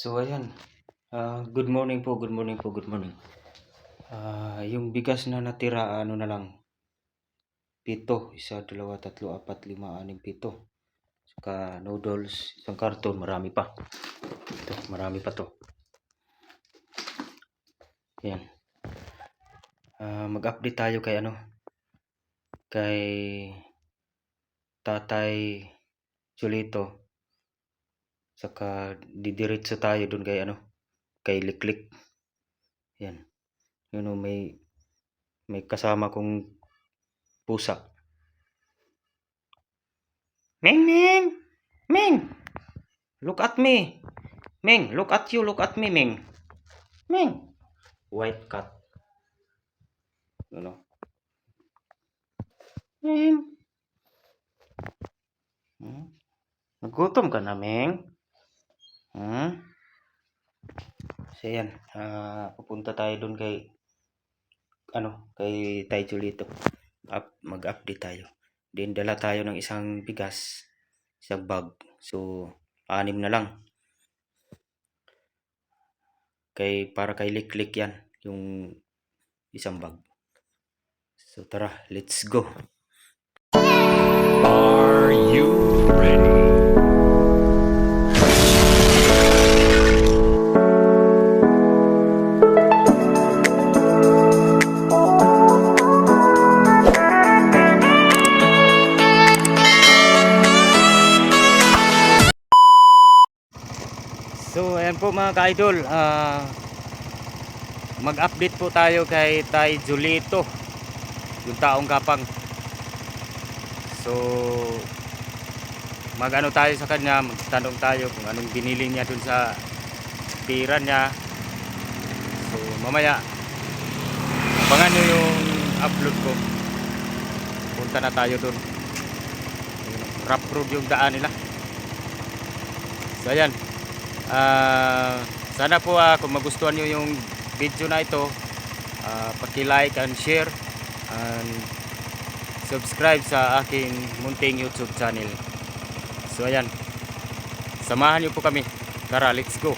So ayan, good morning po, good morning po, good morning. Yung bigas na natira, ano na lang, 7, 1, 2, 3, 4, 5, 6, 7. Saka noodles, isang karton, marami pa. Ito, marami pa to. Ayan. Mag-update tayo kay kay Tatay Chulito. Saka didiretso tayo dun kay Liklik. Ayan. May kasama kong pusa. Ming, Ming! Ming! Look at me! Ming, look at you, look at me, Ming. Ming! White cat. Ming! Nagutom ka na, Ming? So yan, pupunta tayo dun kay Tay Chulito. Mag-update tayo. Then dala tayo ng isang bigas, isang bag. So, 6 na lang. Para kay Liklik yan, yung isang bag. So tara, let's go. Are you ready? So ayan po mga ka-idol, mag-update po tayo kay Tay Chulito, yung taong gapang. So tayo sa kanya, magtanong tayo kung anong binili niya dun sa tira niya. So mamaya abangan nyo yung upload ko. Punta na tayo dun. Rough road yung daan nila. So ayan, sana po kung magustuhan nyo yung video na ito, paki-like and share and subscribe sa aking munting YouTube channel. So ayan, samahan nyo po kami. Tara, let's go.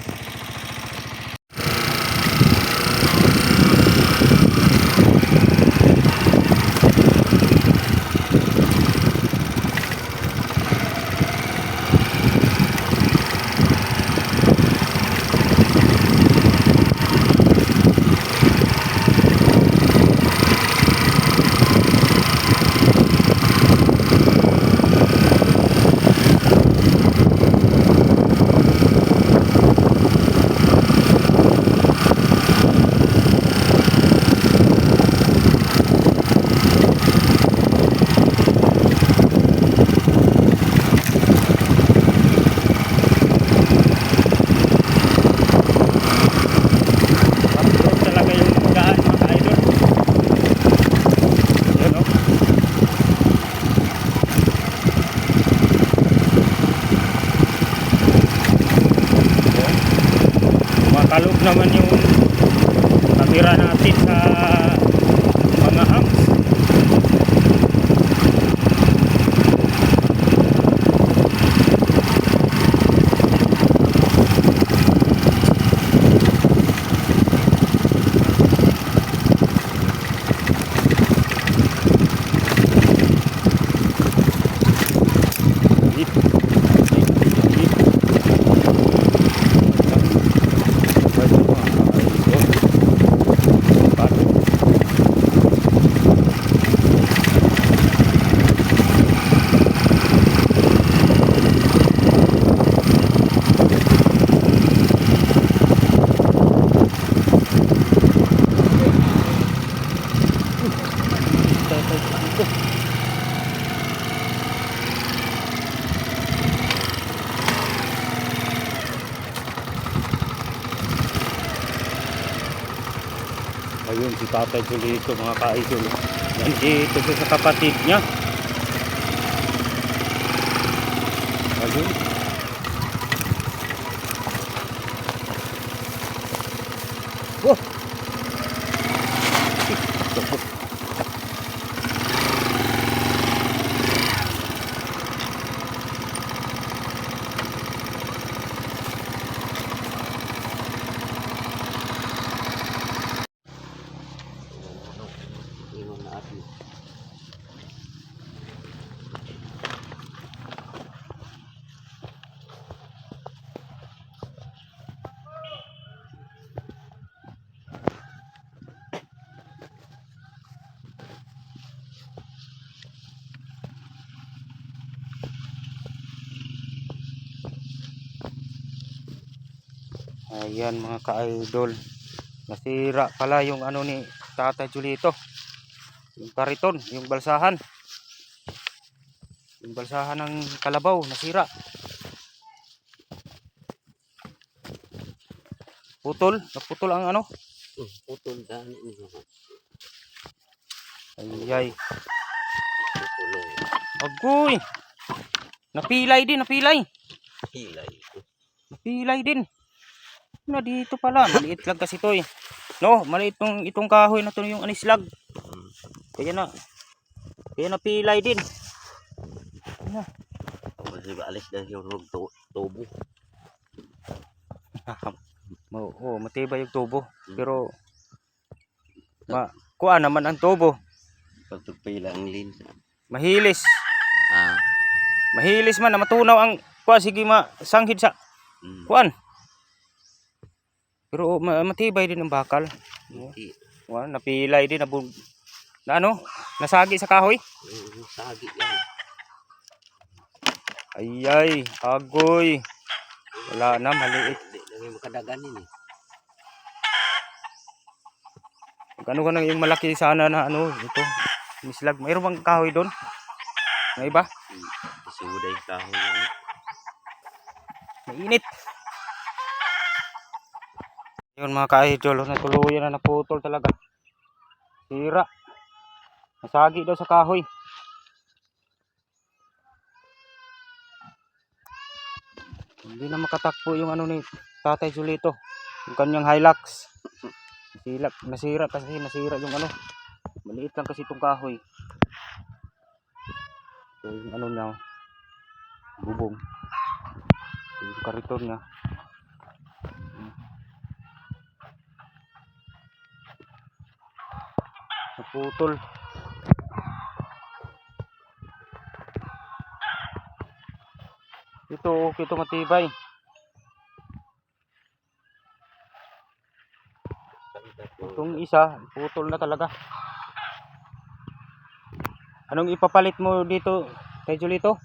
Makalog naman yung natira natin sa mga hams. Ayun si Tatay Chulito mga ka-idol. Nandito siya sa kapatid niya. Ayun. Wow. Ayan mga ka-idol. Nasira pala yung ano ni Tatay Julito. Yung kariton, yung balsahan. Yung balsahan ng kalabaw, nasira. Naputol ang ano. Putol dani niyo. Ayay. Putulong. Agoy. Napilay din. Hilay. Napilay din. Na dito pala, maliit lang kasi to eh. No, maliit itong kahoy na to yung anislag. Kaya napilay din. Kasi alis na yung tubo. Oo, matibay yung tubo. Pero kuha naman ang tubo. Pagpila ang linsa. Mahilis. Ah. Mahilis man na matunaw ang kuha sige masanghid sa kuan. Pero matibay din ang bakal. Kuha, napilay din na ano, nasagi sa kahoy. Sagi yan. Ayay, agoy. Wala na, maliit. Hindi makadaganin eh. Ano yung malaki sana na ano, ito. Mislag. Mayroon bang kahoy doon? May iba? Isuda yung kahoy yan. Mainit. Yun mga ka-idol, natuluyan na naputol talaga. Sira. Nasagi daw sa kahoy. Hindi na makatakbo yung ano ni Tatay Julito. Yung kanyang Hilux. Nasira kasi yung ano. Maliit lang kasi itong kahoy. So yung ano niya. Bubong. Yung kariton niya. Naputol. Ito matibay. Itong isa, putol na talaga. Anong ipapalit mo dito, Tay Julito?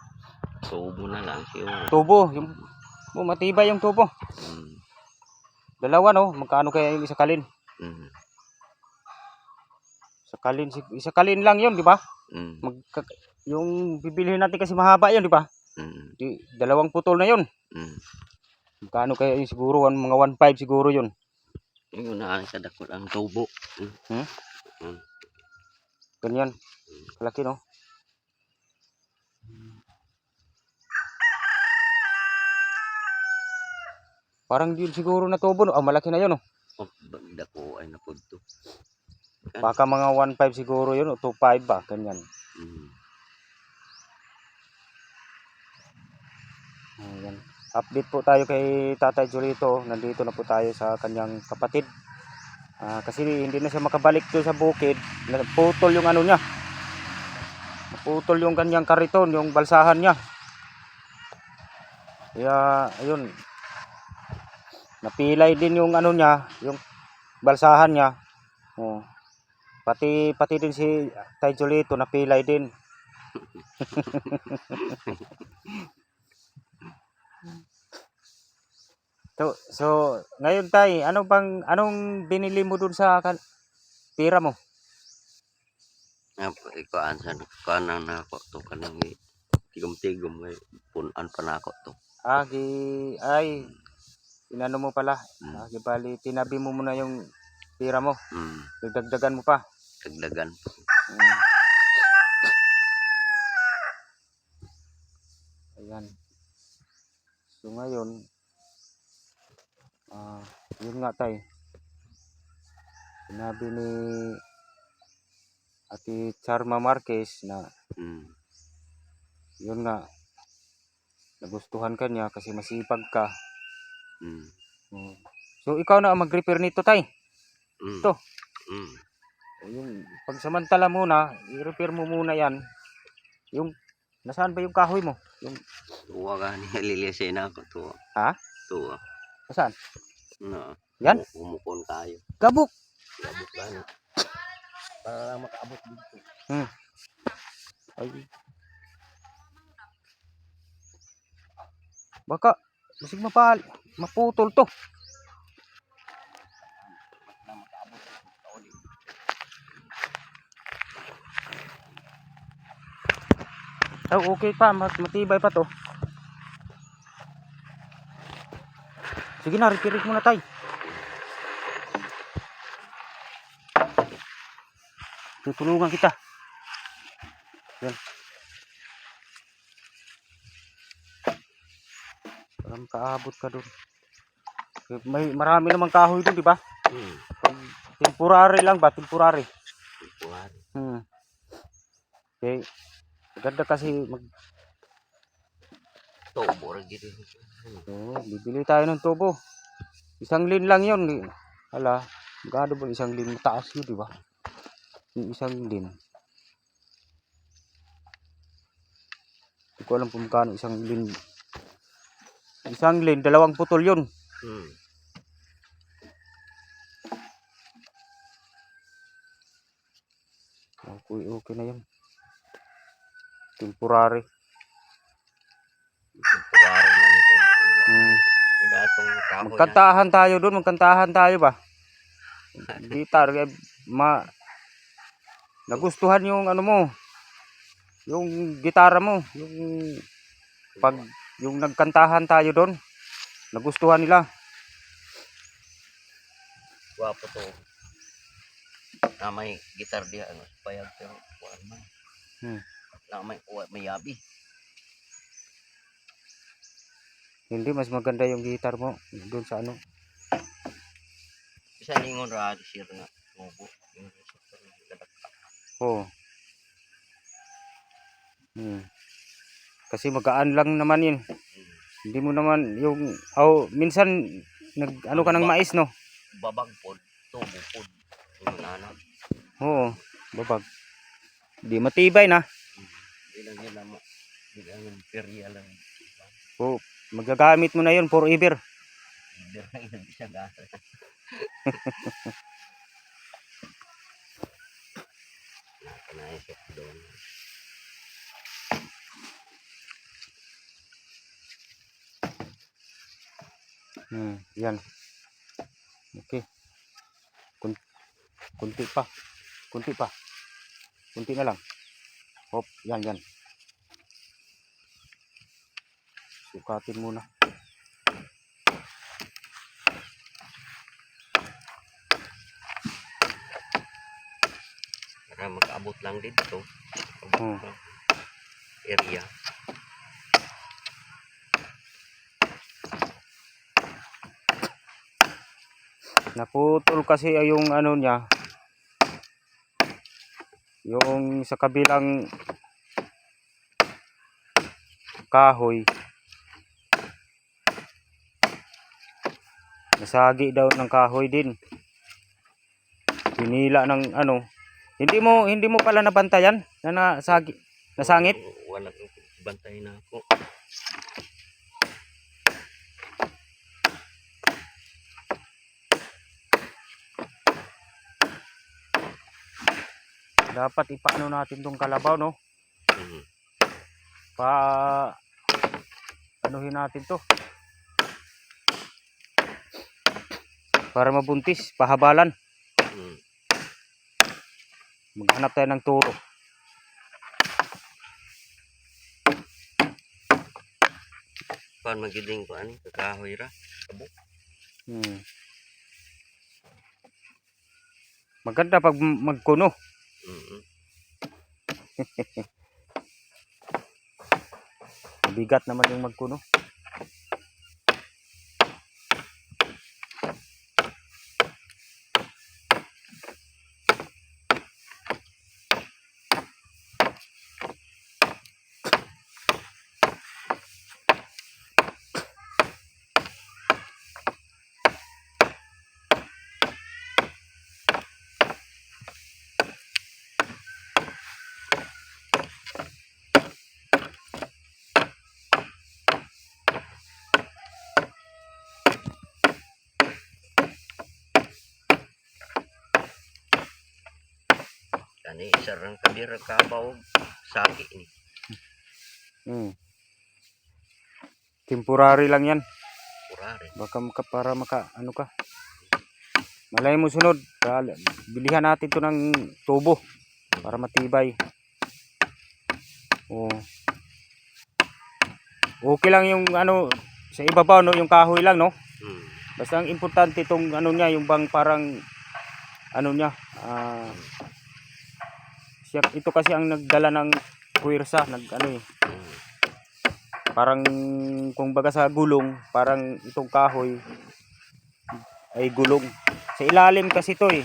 Tubo na lang siguro. Tubo, yung matibay yung tubo. Dalawa no, magkano kaya yung isa kalin? Isa kalin lang 'yon, di ba? Yung bibilihin natin kasi mahaba 'yon, di ba? Dalawang putol na 'yon. Magkano kaya yung siguro mga 1.5 siguro 'yon. Yung naan sa dako ang tubo. Ganyan. Kalaki no. Parang yun siguro na tubo no. Malaki na 'yon no. Dako ay napudto. Baka mga 1.5 siguro 'yon o 2.5 ba, ganyan. Ayan. Update po tayo kay Tatay Julito. Nandito na po tayo sa kanyang kapatid. Kasi hindi na siya makabalik doon sa bukid. Naputol yung ano niya. Naputol yung kanyang kariton, yung balsahan niya. Kaya ayun. Napilay din yung ano niya, yung balsahan niya. Oh. Pati din si Tay Julito napilay din. So, ngayon Tay, anong binili mo dun sa tira mo? Ikuan sa kanan na ako to kanang tigom-tigom may punan pa na ako to. Inano mo pala. Bali, tinabi mo muna yung tira mo. Dagdagan mo pa. Dagdagan. Ayan. So ngayon, yun nga Tay. Sinabi ni Ate Charma Marquez na yun nga, nagustuhan ka niya kasi masipag ka. So ikaw na ang mag-repair nito Tay. Ito. Yung pagsamantala muna, i-repair mo muna yan. Yung nasaan ba yung kahoy mo? Yung tuwa ka niya lilisin ako tuwa. Ha? Tuwa. Nasaan? No. Yan? Umukon tayo. Gabok. Gabok ka na. Para lang makaabot dito. Ay. Baka masig maputol to. Oh, okay pa, matibay pa to. Sige na, repair muna tayo. Tutulungan kita. Yan. Parang kaabot ka doon. May marami namang kahoy doon, di ba? Temporary lang ba? Temporary. Okay. Ganda kasi Tubo rin gitu. bibili tayo ng tubo. Isang lin lang yun. Hala, magkano ba isang lin? Taas yun, di ba? Yung isang lin. Hindi ko alam kung magkano isang lin. Isang lin, 2 putol yun. Okay na yun. Temporary. Temporary man ito. Pinatong kahoy na. Magkantahan tayo doon, magkantahan tayo ba? Gitar, nagustuhan yung ano mo, yung gitara mo, yung nagkantahan tayo doon, nagustuhan nila. Gwapo to. Na may gitar dia ano, payag pero kuan man. Na may yabi. Hindi, mas maganda yung gitar mo doon sa ano. Bisa ningon ra di sir nga tubo. Oh. Kasi magaan lang naman yun. Hindi mo naman yung minsan ano ka ng mais, no? Babag pod, tubo pod. Ano? Oo, babag. Di matibay na. Di lang yun mo. Di lang yung perya lang. Oo, magagamit mo na yun forever. Di lang yun bisa gasa. Naisip doon. Yan. Okay. Kunti pa. Kunti na lang. Hop, yan. Sukatin muna. Para mag-abot lang dito. Area. Naputol kasi yung ano niya. Yung sa kabilang kahoy. Nasagi daw ng kahoy din. Hinila ng ano. Hindi mo pala nabantayan na nasangit. Wala kang bantay na ako. Dapat ipaano natin tong kalabaw, no? Anuhin natin to. Para mabuntis, pahabalan. Maghanap tayo ng turo. Pan magiding ko ani kahoy ra. Kabuk. Maganda pag magkuno. Bigat naman yung magkuno. Kani sarang kadira kabaw saki ni. Temporary lang yan. Temporary. Baka para ano ka. Malay mo sunod, bilihan natin to ng tubo para matibay. Okay lang yung ano sa ibabaw no, yung kahoy lang no. Hmm. Basta ang importante itong ano niya, yung bang parang ano niya, siya, ito kasi ang nagdala ng puwersa, nag ano eh. Hmm. Parang kung baga sa gulong, parang itong kahoy ay gulong. Sa ilalim kasi to eh.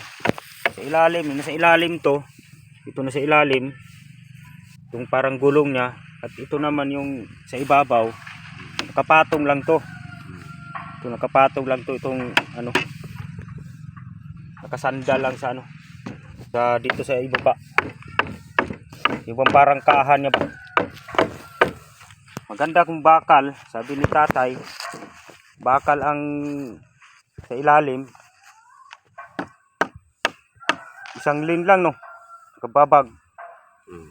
Sa ilalim, nasa ilalim to. Ito na sa ilalim. Yung parang gulong niya. At ito naman yung sa ibabaw. Nakapatong lang to. Ito nakapatong lang to itong ano. Nakasandal lang sa ano. Sa dito sa ibaba. Yung parang kaahan niya ba. Maganda kung bakal, sabi ni tatay. Bakal ang sa ilalim. Isang lane lang no. Kababag. Hmm.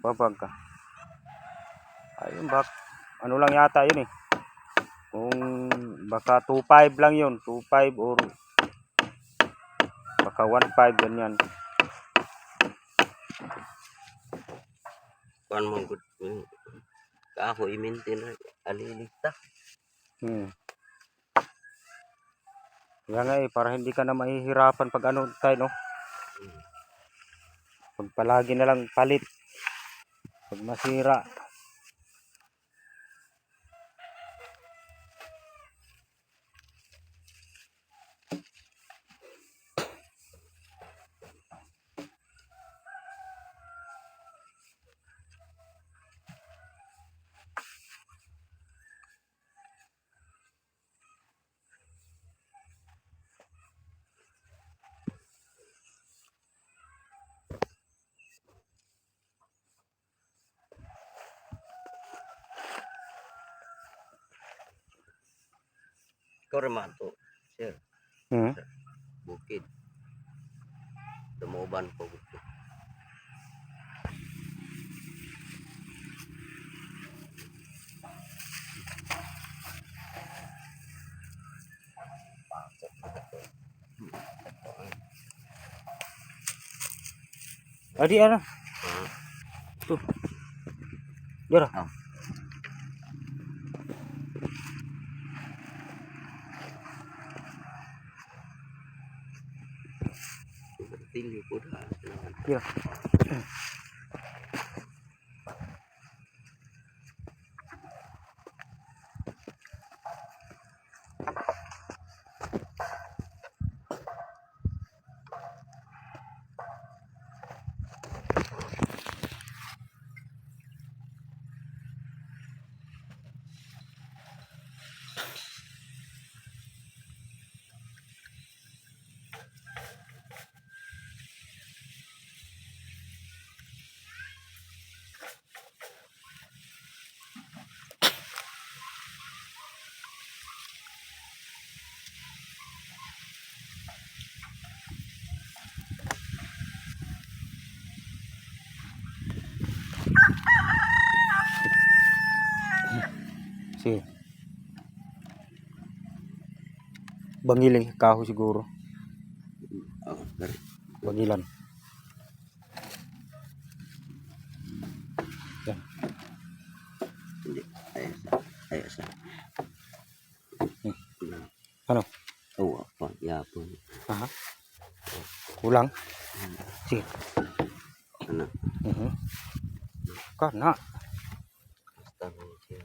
Babag ka. Ayun bak. Ano lang yata yun eh. Kung baka 2.5 lang yun. 2.5 or baka 1.5 ganyan. Kuan man gud yung kahoy maintain alilita. Kaya nga eh, para hindi ka na mahihirapan pag ano tayo no. Pag palagi na lang palit. Pag masira. Ikaw rin man to, sir. Hmm. Bukid. Dumauban po gusto. Adi ano? Tuh. Jara. Ah. Tinggi po dah. Jara. Sige. Bangiling kahoy siguro. Oh, dari. Bangilan. Yan. Hindi. Ayos. Ano? Oh, apa? Ya pun. Aha. Kulang. Sige. Ano? Kana. Basta mo siya.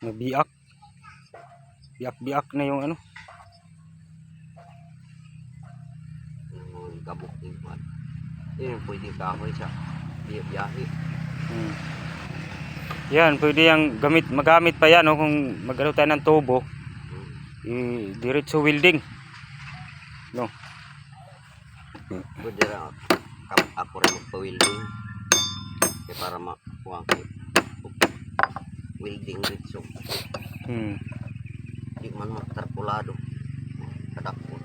Nabiak. Biak-biak na yung ano. Yung gabok din man. Yun, pwede kahoy sa biyahe. Yan, pwede yang magamit pa yan, no, kung magano tayo ng tubo. Diretso welding. No. Pwede rin ako rin magpa-welding. Kaya para makuha ko welding dito. Di man magtarkulado. Kadako.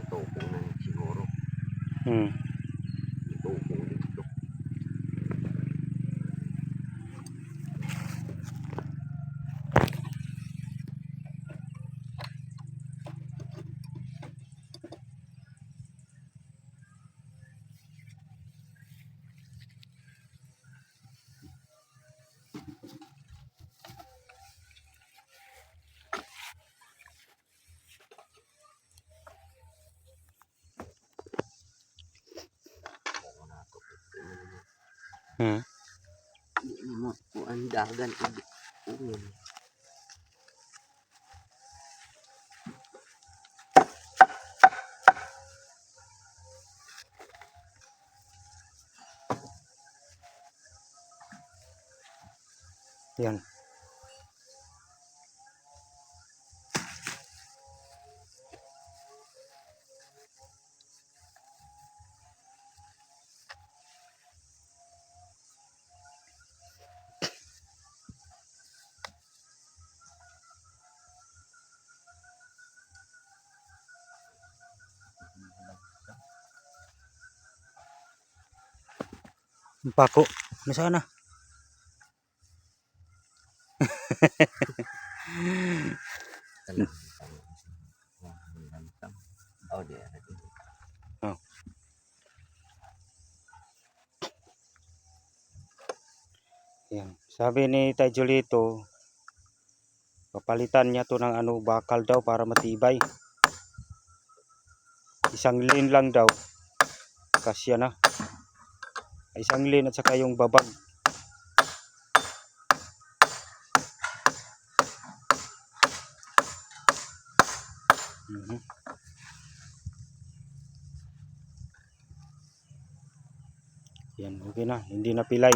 Tupong na siguro. Tupong dito. Hindi mo po ang dagan. Yan. Ang pako. Nasaan na? Oh, dia. Oh. Yan. Sabi ni Tay Julito, papalitan niya to ng ano, bakal daw para matibay. Isang lane lang daw. Kasya na. Isang lane at saka yung babag. Yan, okay na. Hindi na pilay.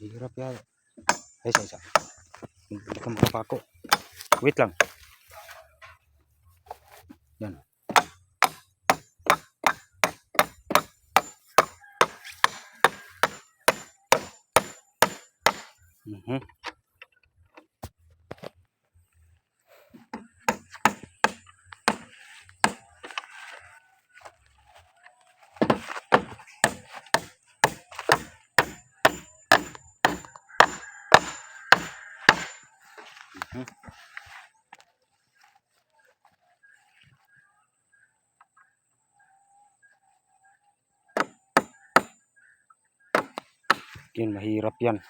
Hirap yan. Ay, isa. Hindi ka makapako. Wait lang. Yan. Yan, mahirap yan.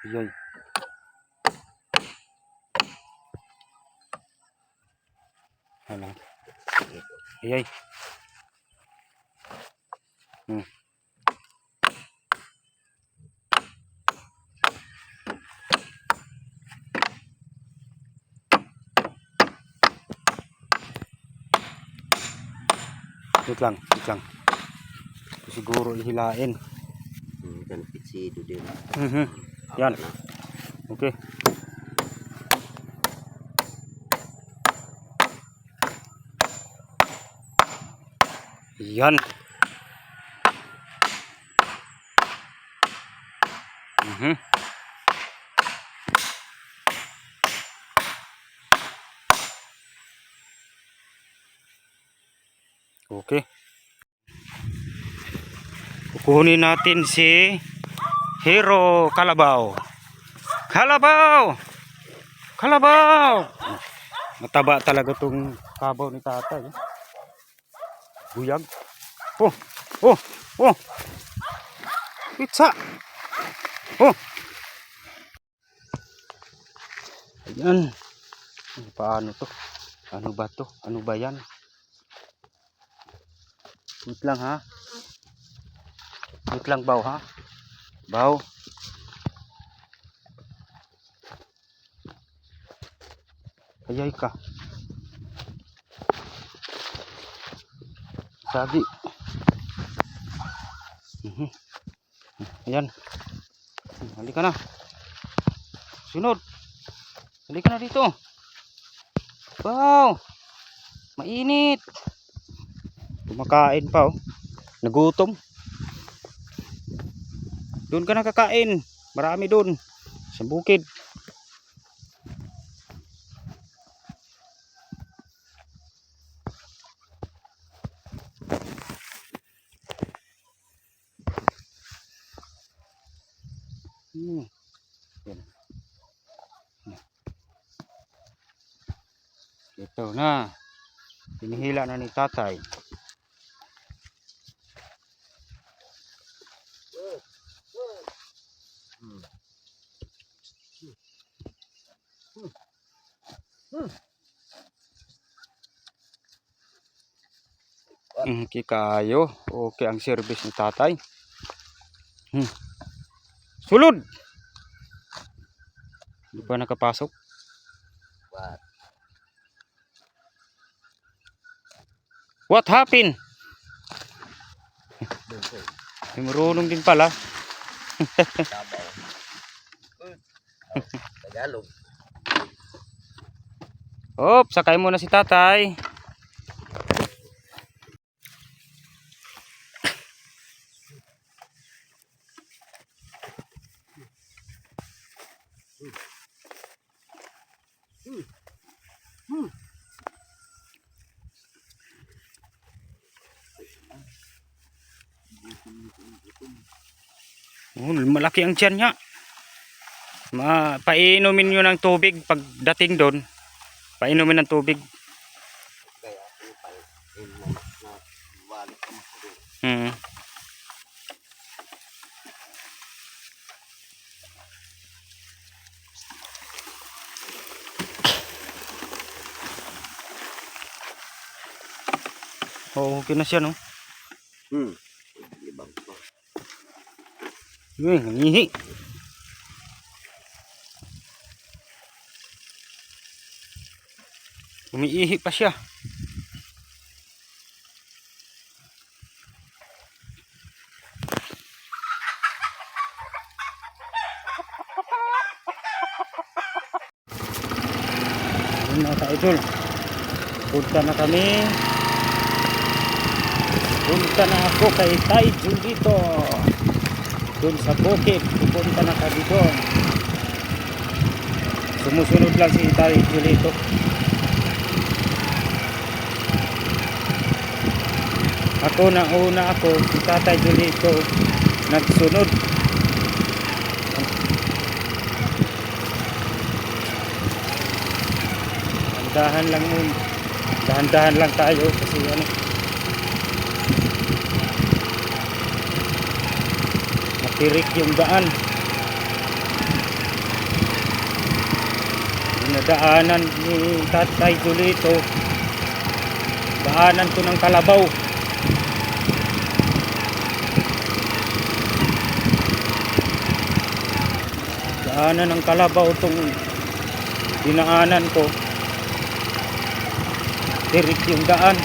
Yay. Ano? Yay. Wait lang, wait lang. Ito siguro ihilain. Kan pitsido din. Yan. Okay. Yan. Okay. Kukunin natin si Hero Kalabaw. Kalabaw! Kalabaw! Mataba talaga tong kabaw ni tatay. Buyag. Oh! Oh! Oh! Pizza! Oh! Ayan. Paano to? Ano ba to? Ano ba yan? Wait lang ha. Wait lang baw ha. Baw. Ayay ka. Sabi. Ayan. Halika na. Sunod. Halika na dito. Wow. Mainit. Kumakain pa oh. Nagutom. Doon ka na kakain. Marami doon. Sa bukid. Yan. Ito na. Pinihila na ni tatay. Okay kayo. Okay ang service ni tatay. Sulod! Hindi pa nakapasok. What happened? May marunong din pala. Tagalog. Hop, sakay muna si tatay. Malaki ang tiyan niya. Painumin nyo ng tubig pagdating doon. Painumin ng tubig. Kaya ano pa na wala ka makado. Oo, okay na siya no. Ibang pa. Nangihi. Umiihi pa siya. Ayun mga ka-idol. Punta na kami. Punta na ako kay Tay Julito. Doon sa bukid. Pupunta na kami doon. Sumusunod lang si Tay Julito. Ako na una ako, si Tatay Julito nagsunod. Dahan lang muna. Dahan-dahan lang tayo kasi ano, matirik yung daan. Dinadaanan ni Tatay Julito, daanan to ng Kalabaw. Daanan ng Kalabaw tong dinaanan ko. Tirik yung daan.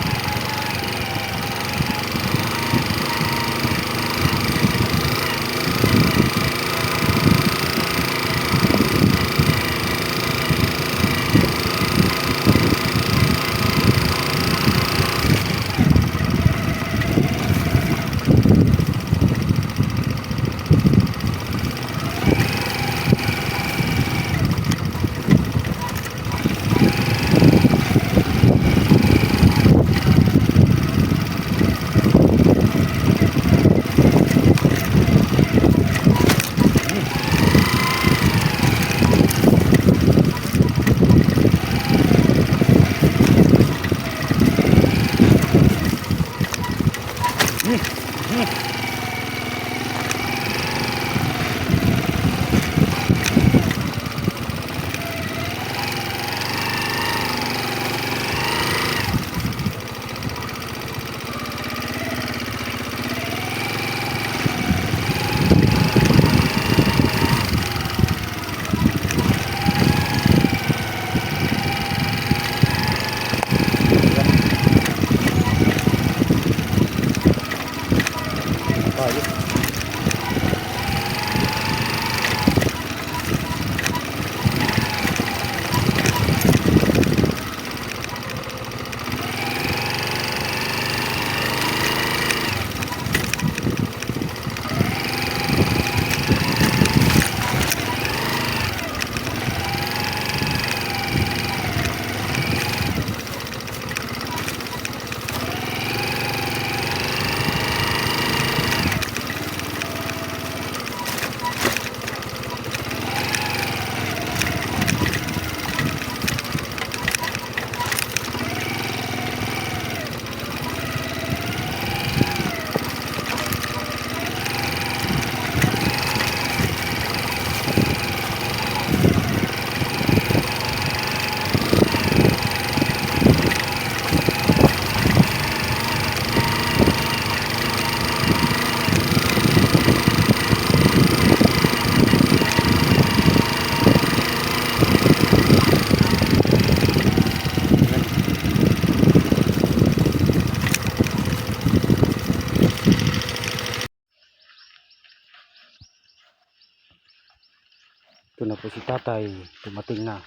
Ito na po si Tatay, dumating na.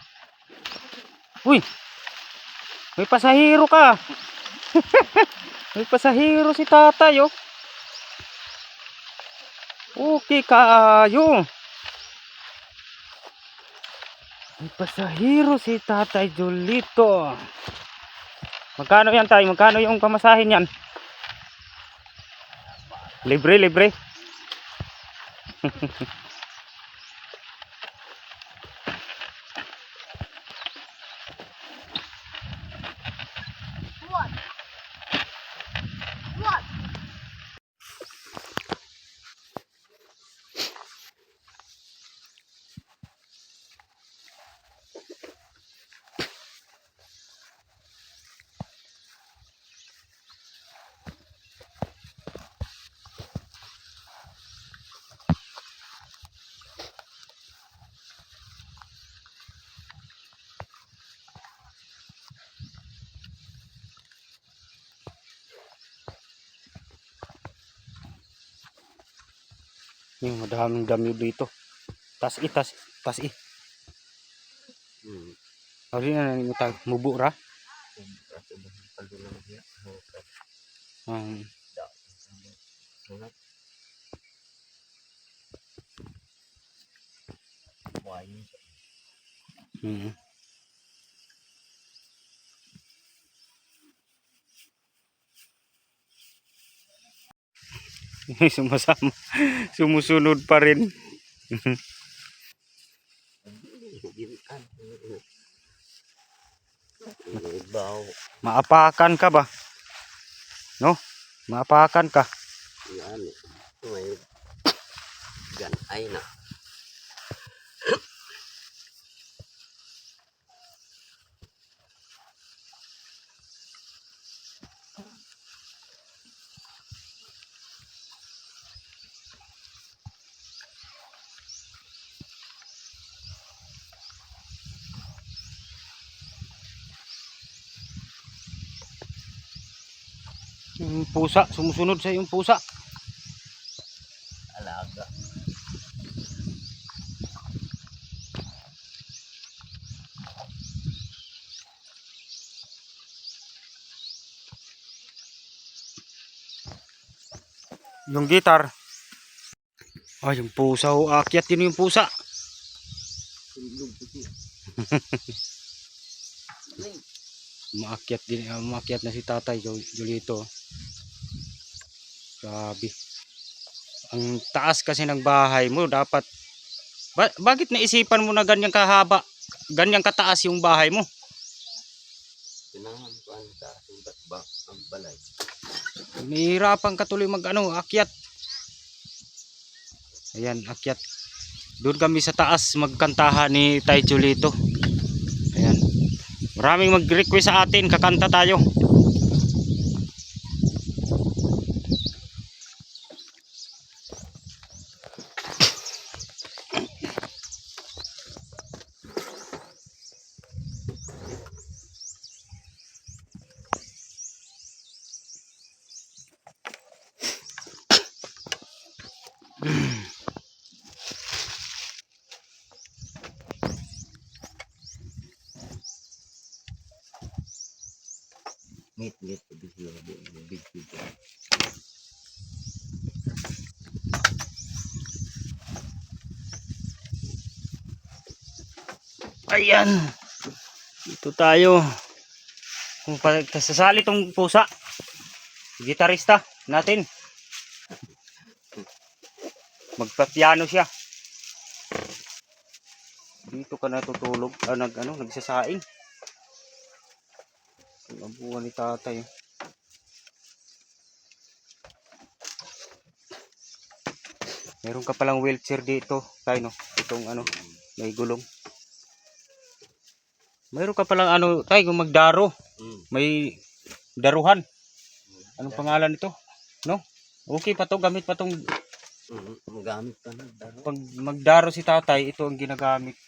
Uy! May pasahero ka! May pasahero si Tatay, oh. Okay kaayo. May pasahero si Tatay Julito. Magkano yan, Tay? Magkano yung pamasahin yan? Libre, libre. Yung madaming dami dito. Tas i, tas i. Ari na nang utang mubura. Um, mm. Sumasama. Sumusunod pa rin. Ginkan. Ibaw. Maapakan ka ba? No? Maapakan ka. Yan. May ganay na. Yung pusa, sumusunod sa yung pusa. Alaga. Yung gitar. Ay, yung pusa. Oh, akyat din yung pusa. Tulog puti. Maakyat din, maakyat na si Tatay Julito. Grabe. Ang taas kasi ng bahay mo, dapat bakit naisipan mo na ganyang kahaba, ganyang kataas yung bahay mo? Pinangan ko ang taas ng batbak ang balay. Nahihirapan ka tuloy akyat. Ayan, akyat. Doon kami sa taas magkantahan ni Tay Julito. Ayan. Maraming mag-request sa atin, kakanta tayo. Meet video big video. Ayan. Dito tayo. Kung sasali tong pusa. Gitarista natin. Magpa-piano siya. Dito ka natutulog, nagsasaing. Ang abuhan ni Tatay. Meron ka palang wheelchair dito, tayo no. Itong may gulong. Meron ka palang tayo magdaro. May daruhan. Anong pangalan nito? No? Okay pa to, gamit pa tong Magamit pa na daro. pag magdaro si Tatay, ito ang ginagamit.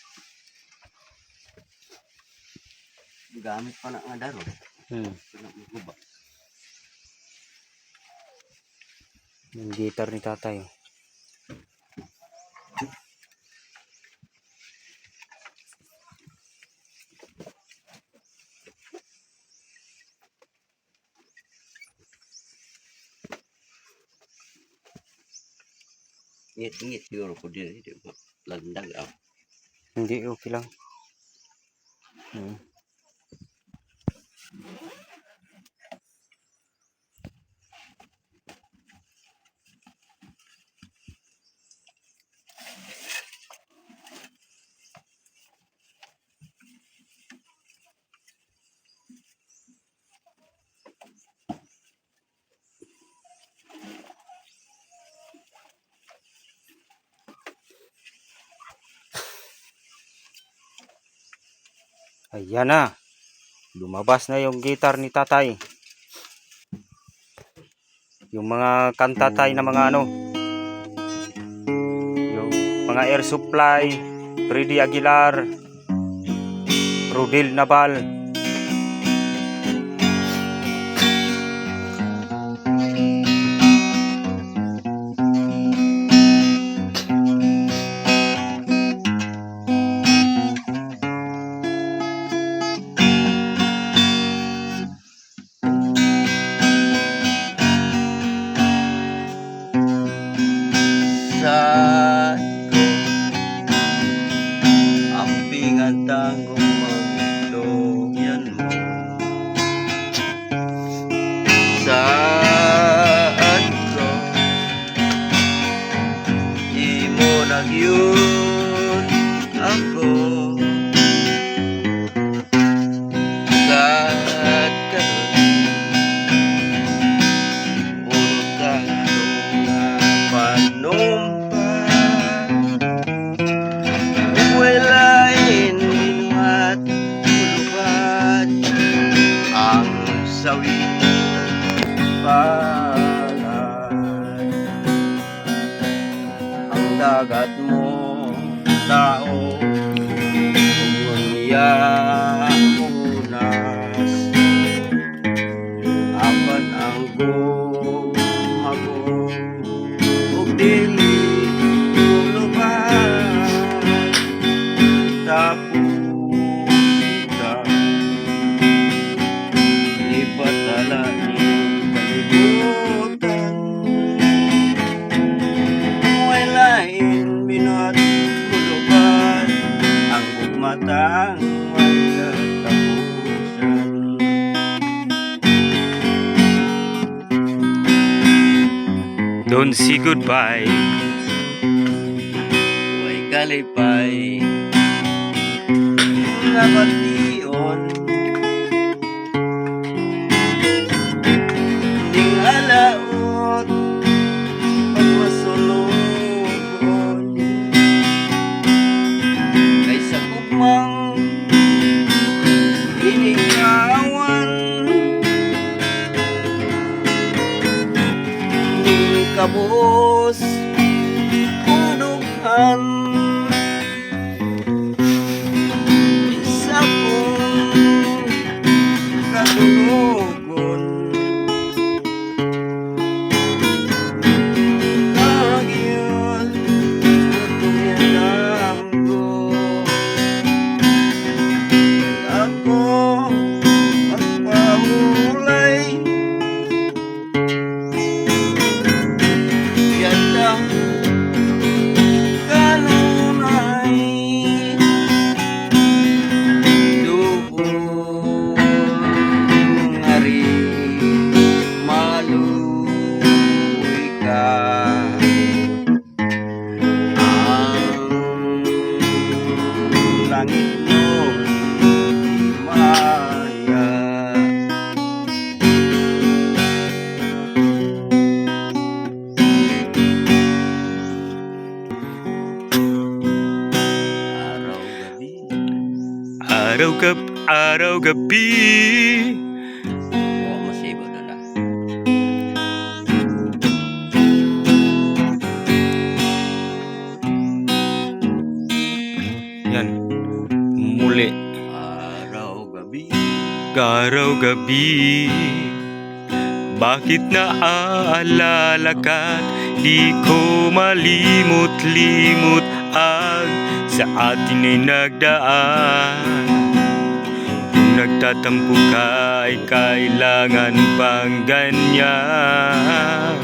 Gamit pa na nga daro. Yung guitar ni Tatay. Ngit-ngit siguro ko din. Landag ako. Hindi, okay lang. Ayan na. Lumabas na yung guitar ni Tatay. Yung mga kanta tayo na mga yung mga Air Supply, Freddy Aguilar, Rodel Nabal. Ang pingatangong mga ito Nagyud ako kat karon urutang nga panumpa walain minuat ulubad ang sawi palad ang dagat mo tao umunya unas apan ang gumagong ug dili ulubad tapos sila ipatala ni kalibutan walain binat kuluban ang ugmatang wala tapusan Don't say goodbye. way kalipay nabation ding alaot pagmasulugon kaysa kupmang inigawan ning kabus kudukan isa kong katulugon Nagyud tumyanam ko ako magpahulay yata kanunay dubong ngari maluwi ka ang langit mo maya araw-gabi Araw-gabi. oo masibo doon na Yan. Muli. araw-gabi Araw-gabi. Bakit naaalala ka't di ko malimot-limot ang sa atin ay nagdaan. Kung nagtatampo ka ay kailangan pang ganyan.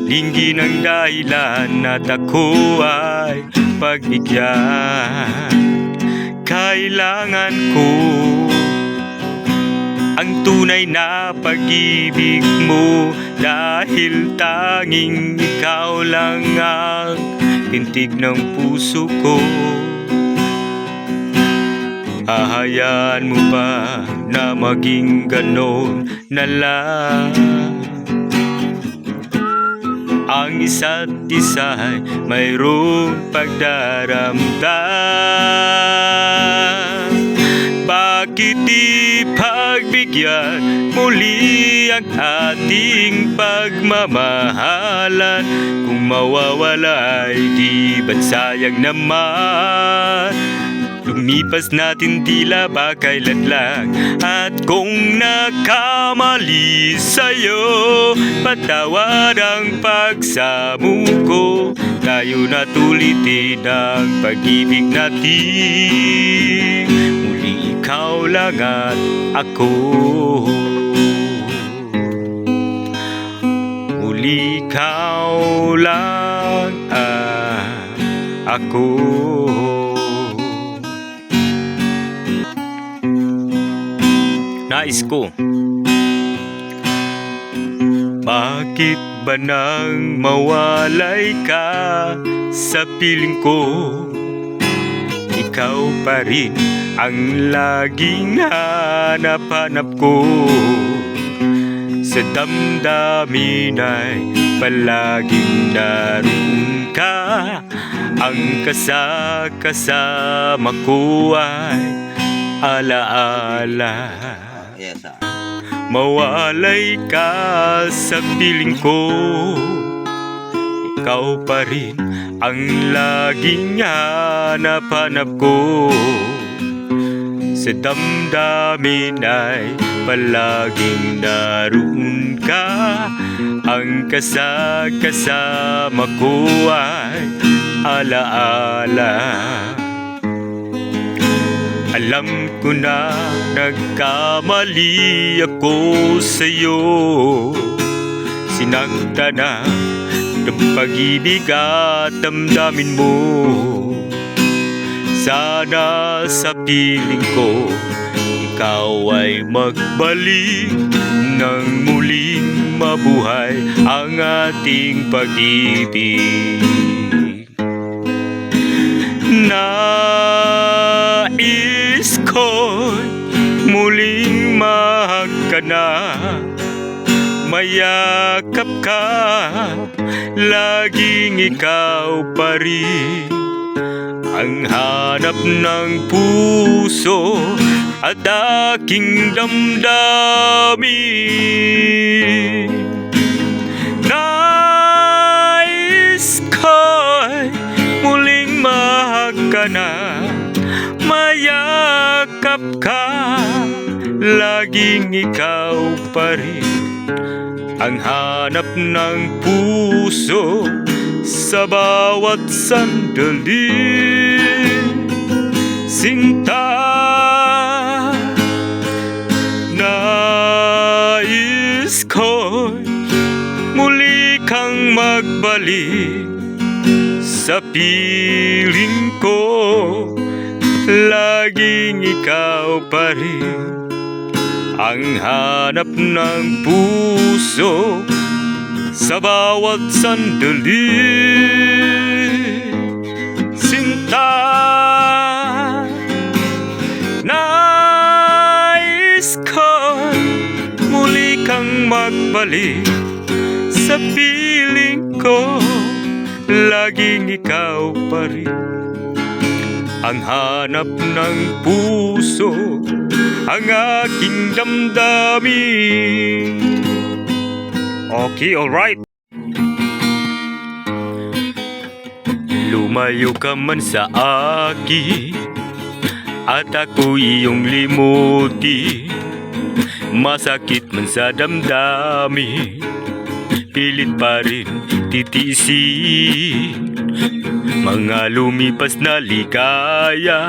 Dinggin ang dahilan at ako ay pagbigyan. Kailangan ko ang tunay na pag-ibig mo dahil tanging ikaw lang ang tintig ng puso ko. Hahayaan mo ba na maging ganon na lang? Ang isa't isa'y mayroong pagdaramdam. Bakit di pagbigyan muli ang ating pagmamahalan? Kung mawawala ay di ba't sayang naman? Lumipas natin tila ba kailan lang. At kung nakamali sa'yo, patawad ang pagsamuko. Tayo na tulitin ang pag-ibig natin. Muli ikaw lang at ako. Muli ikaw lang at ako. Nais ko Bakit ba nang mawalay ka sa piling ko? Ikaw pa rin ang laging hanap-hanap ko. Sa damdamin ay palaging naroon ka. Ang kasama ko ay alaala. Yes, Mawalay ka sa piling ko. Ikaw pa rin ang laging hanap-hanap ko. Sa damdamin ay palaging naroon ka. Ang kasama ko ay alaala. Alam ko na nagkamali ako sa'yo. Sinakta na ng pag-ibig at damdamin mo. Sana sa piling ko ikaw ay magbalik nang muling mabuhay ang ating pag-ibig. Nais ko'y muling mahag ka na, mayakap ka, laging ikaw pa rin ang hanap ng puso at aking damdamin. Nais ko'y muling mahag ka na, mayakap ka, laging ikaw pa rin ang hanap ng puso sa bawat sandali. Sinta, nais ko'y muli kang magbalik sa piling ko. Laging ikaw pa rin ang hanap ng puso sa bawat sandali. Sinta, nais ko'y muli kang magbalik sa piling ko. Laging ikaw pa rin ang hanap ng puso, ang aking damdamin. Okay, alright. Lumayo ka man sa akin at ako iyong limutin. Masakit man sa damdamin, pilit pa rin titiisin. Mga lumipas na ligaya,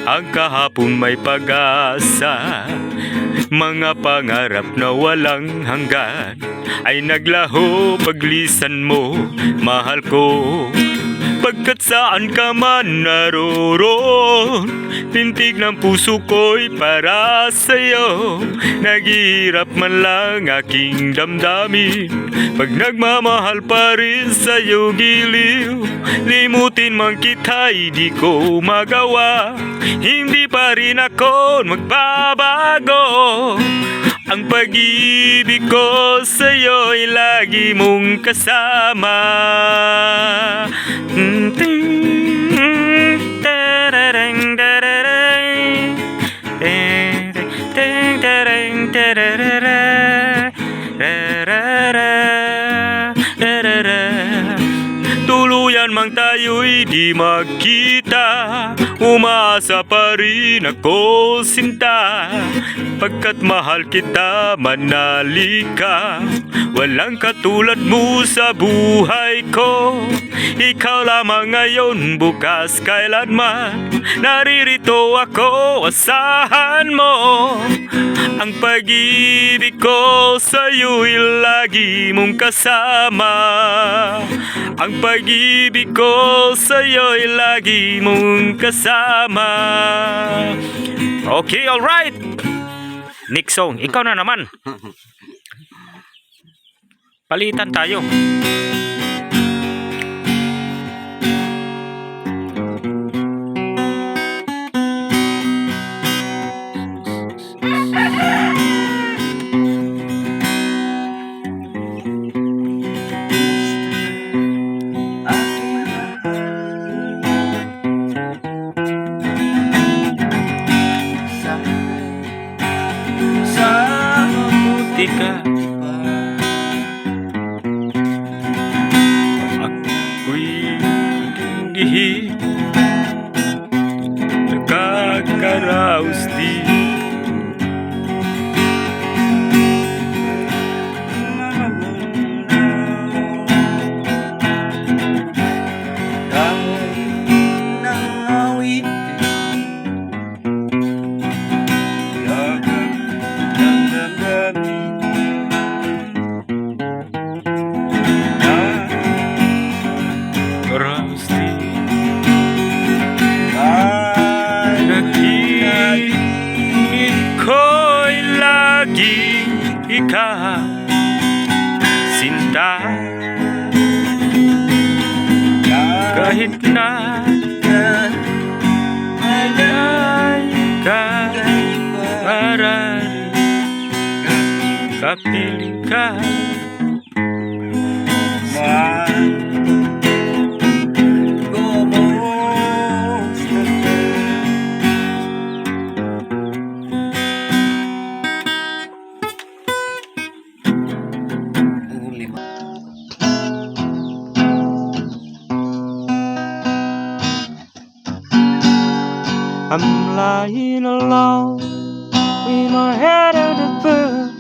ang kahapon may pag-asa. Mga pangarap na walang hanggan ay naglaho paglisan mo, mahal ko. Pagkat saan ka man naroon, tintig ng puso ko'y para sa'yo. Naghihirap man lang aking damdamin, pag nagmamahal pa rin sa'yo giliw. Limutin man kita'y di ko magawa, hindi pa rin ako magbabago. Ang pag-ibig ko sa'yo'y lagi mong kasama. Tuluyan mang tayo'y di magkita, umaasa pa rin ako sinta. Pagkat mahal kita, manali ka, walang katulad mo sa buhay ko. Ikaw lamang ngayon, bukas kailanman, naririto ako, asahan mo. Ang pag-ibig ko sa'yo'y lagi mong kasama. Ang pag-ibig ko sa'yo'y lagi mong kasama. Okay, alright. Next song, ikaw na naman. Palitan tayo. Sa mabuti ka, ako'y hindi nakakaraos di. Karaos di. Nag-iingit ko'y laging ikaw, sinta. Kahit na malayo ka, marami kapiling ka. I'm lying alone with my head on the book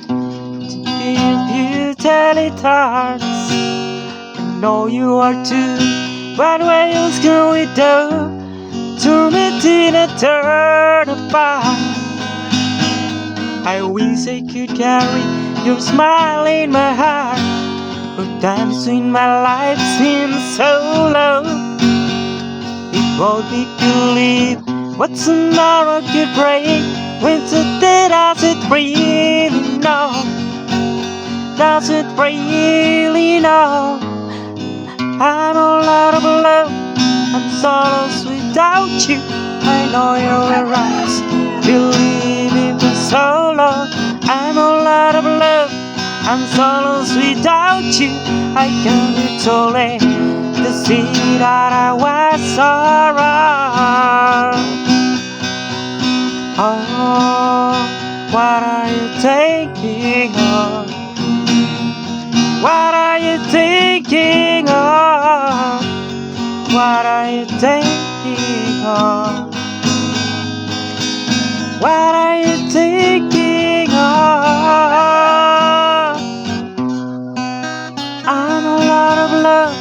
to give you teletypes. I know you are too, but what else can we do? Turn it in a turn apart. I wish I could carry your smile in my heart, but times when my life seems so low, it won't be believe what tomorrow could bring. When today does it really know? Does it really know? I'm all out of love, I'm so lost without you. I know you're right, believe it for so long. I'm all out of love, I'm so lost without you. I can't be too late to see that I was so wrong. Oh, what are you thinking of? What are you thinking of? What are you thinking of? What are you thinking of? I'm a lot of love,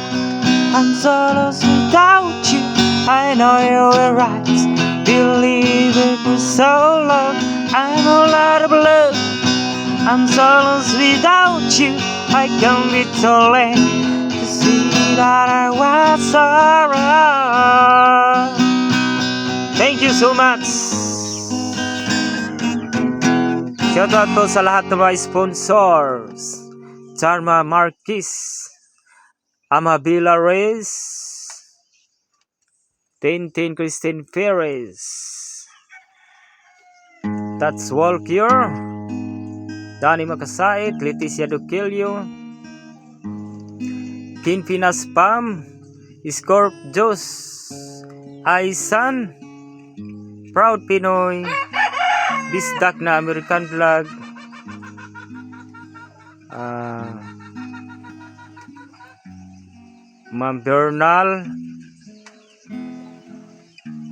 I'm so lost without you. I know you were right, believe it for so long. I'm a lot of love, I'm so lost without you. I can't be too late to see that I was so wrong. Thank you so much. Shoutout po sa lahat ng mga sponsors. Charma Marquez, Amabila Reyes, Tintin Christine Perez, Tats Walker, Dani Makasait, Leticia Duquilio, Kinfinas Pam, Scorp Jos, Aisan, Proud Pinoy, Bisdak na American Vlog, Ma'am Bernal,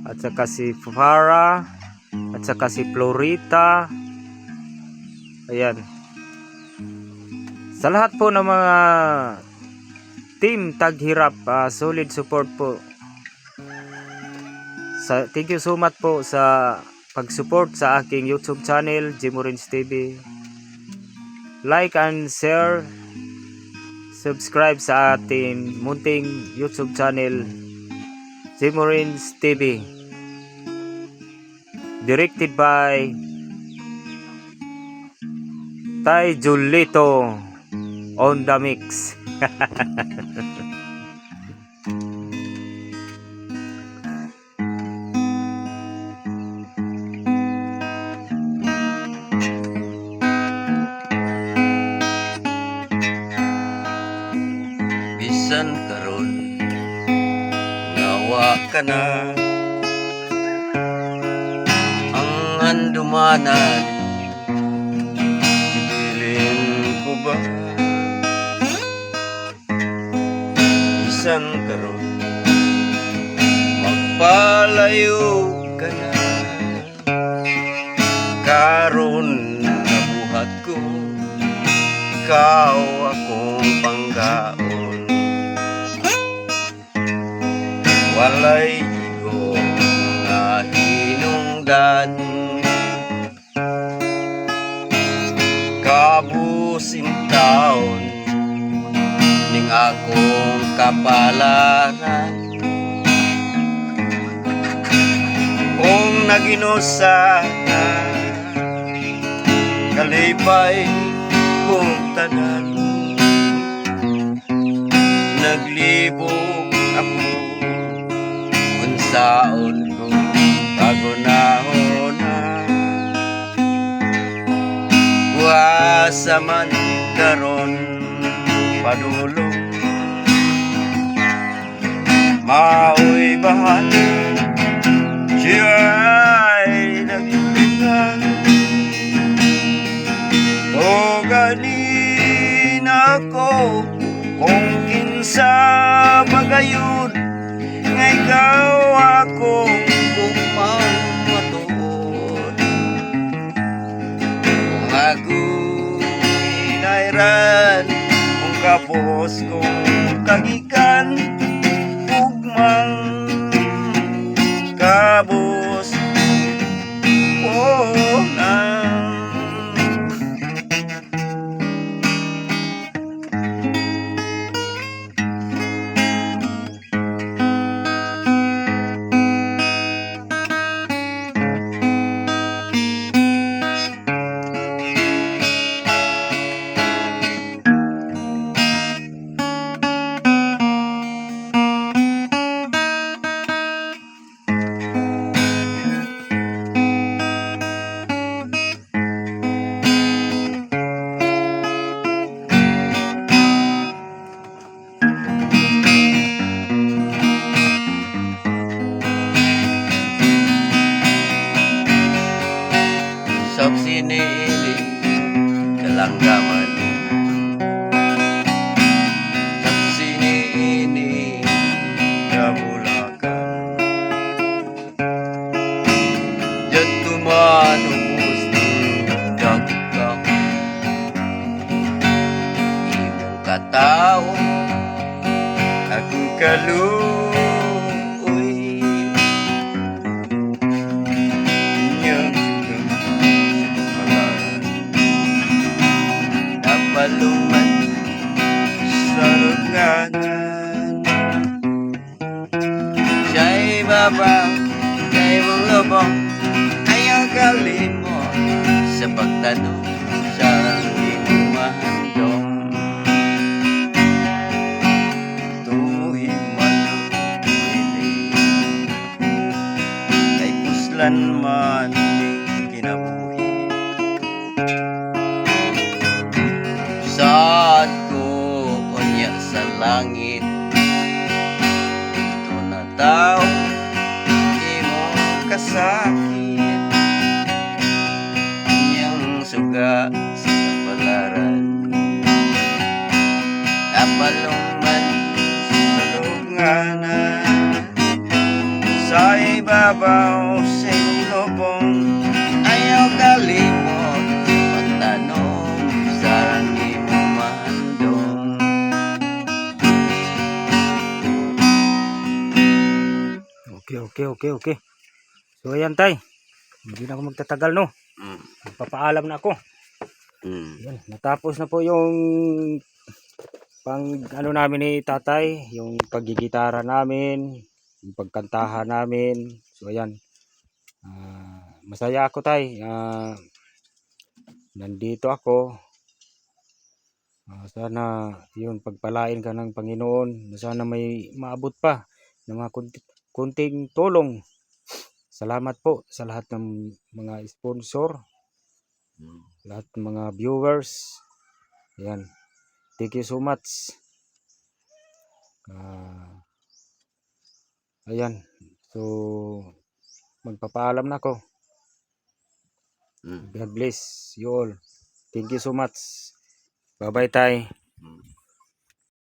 at saka si Farah, at saka si Florita. Ayan. Sa lahat po ng mga team Taghirap, solid support po. Thank you so much po sa pag-support sa aking YouTube channel, Jimorins TV. Like and share, subscribe sa ating munting YouTube channel, Jimorins TV. Directed by Tay Julito on the mix. Bisan karon ngawa ka na ang handumanan ibilin ko ba bisan karon magpalayo ka na karon nabuhat ko ikaw akong panggaon walay igo nga hinungdan kabusin taon ning akong kapalaran kung naginusa na kalipay kong tanan naglibog ako unsaon ko pagunahon na buwasa man karon padulong maoy bahan siya'y naghingan o ganin ako kung kinsa magayon nga ikaw akong kumamatuod kung ako'y inairan kung kapos kong kagikan ugmang kabos ko na sa siniili kalanggaman sa siniili kabulakan diyan tumanubos ng dagkang imong katao akong kaluoy paluman sa luganan siya'y babaw kay mong lubong ayaw kalimot sa pagtanong sa iyong mahandong tuhi man pili kay puslan man ning kinabuhi saat ko unya sa langit ito na tao imong kasakit inyang suga sa kapalaran napalungman sa luganan sa ibabaw sa iyong lubong ayaw kalimot pagtanong sa Okay. So ayan tay. Hindi na ako magtatagal no. Magpapaalam na ako. Yan, natapos na po yung ano namin ni tatay, yung paggigitara namin, yung pagkantahan namin. So ayan. Masaya ako tay. Nandito ako. Sana yun, pagpalain ka ng Panginoon. Sana may maabot pa ng mga kunting tulong. Salamat po sa lahat ng mga sponsor, Mm. lahat ng mga viewers. Ayan. Thank you so much. Ayan. So, magpapaalam na ako. Mm. God bless you all. Thank you so much. Bye-bye, tay. Mm.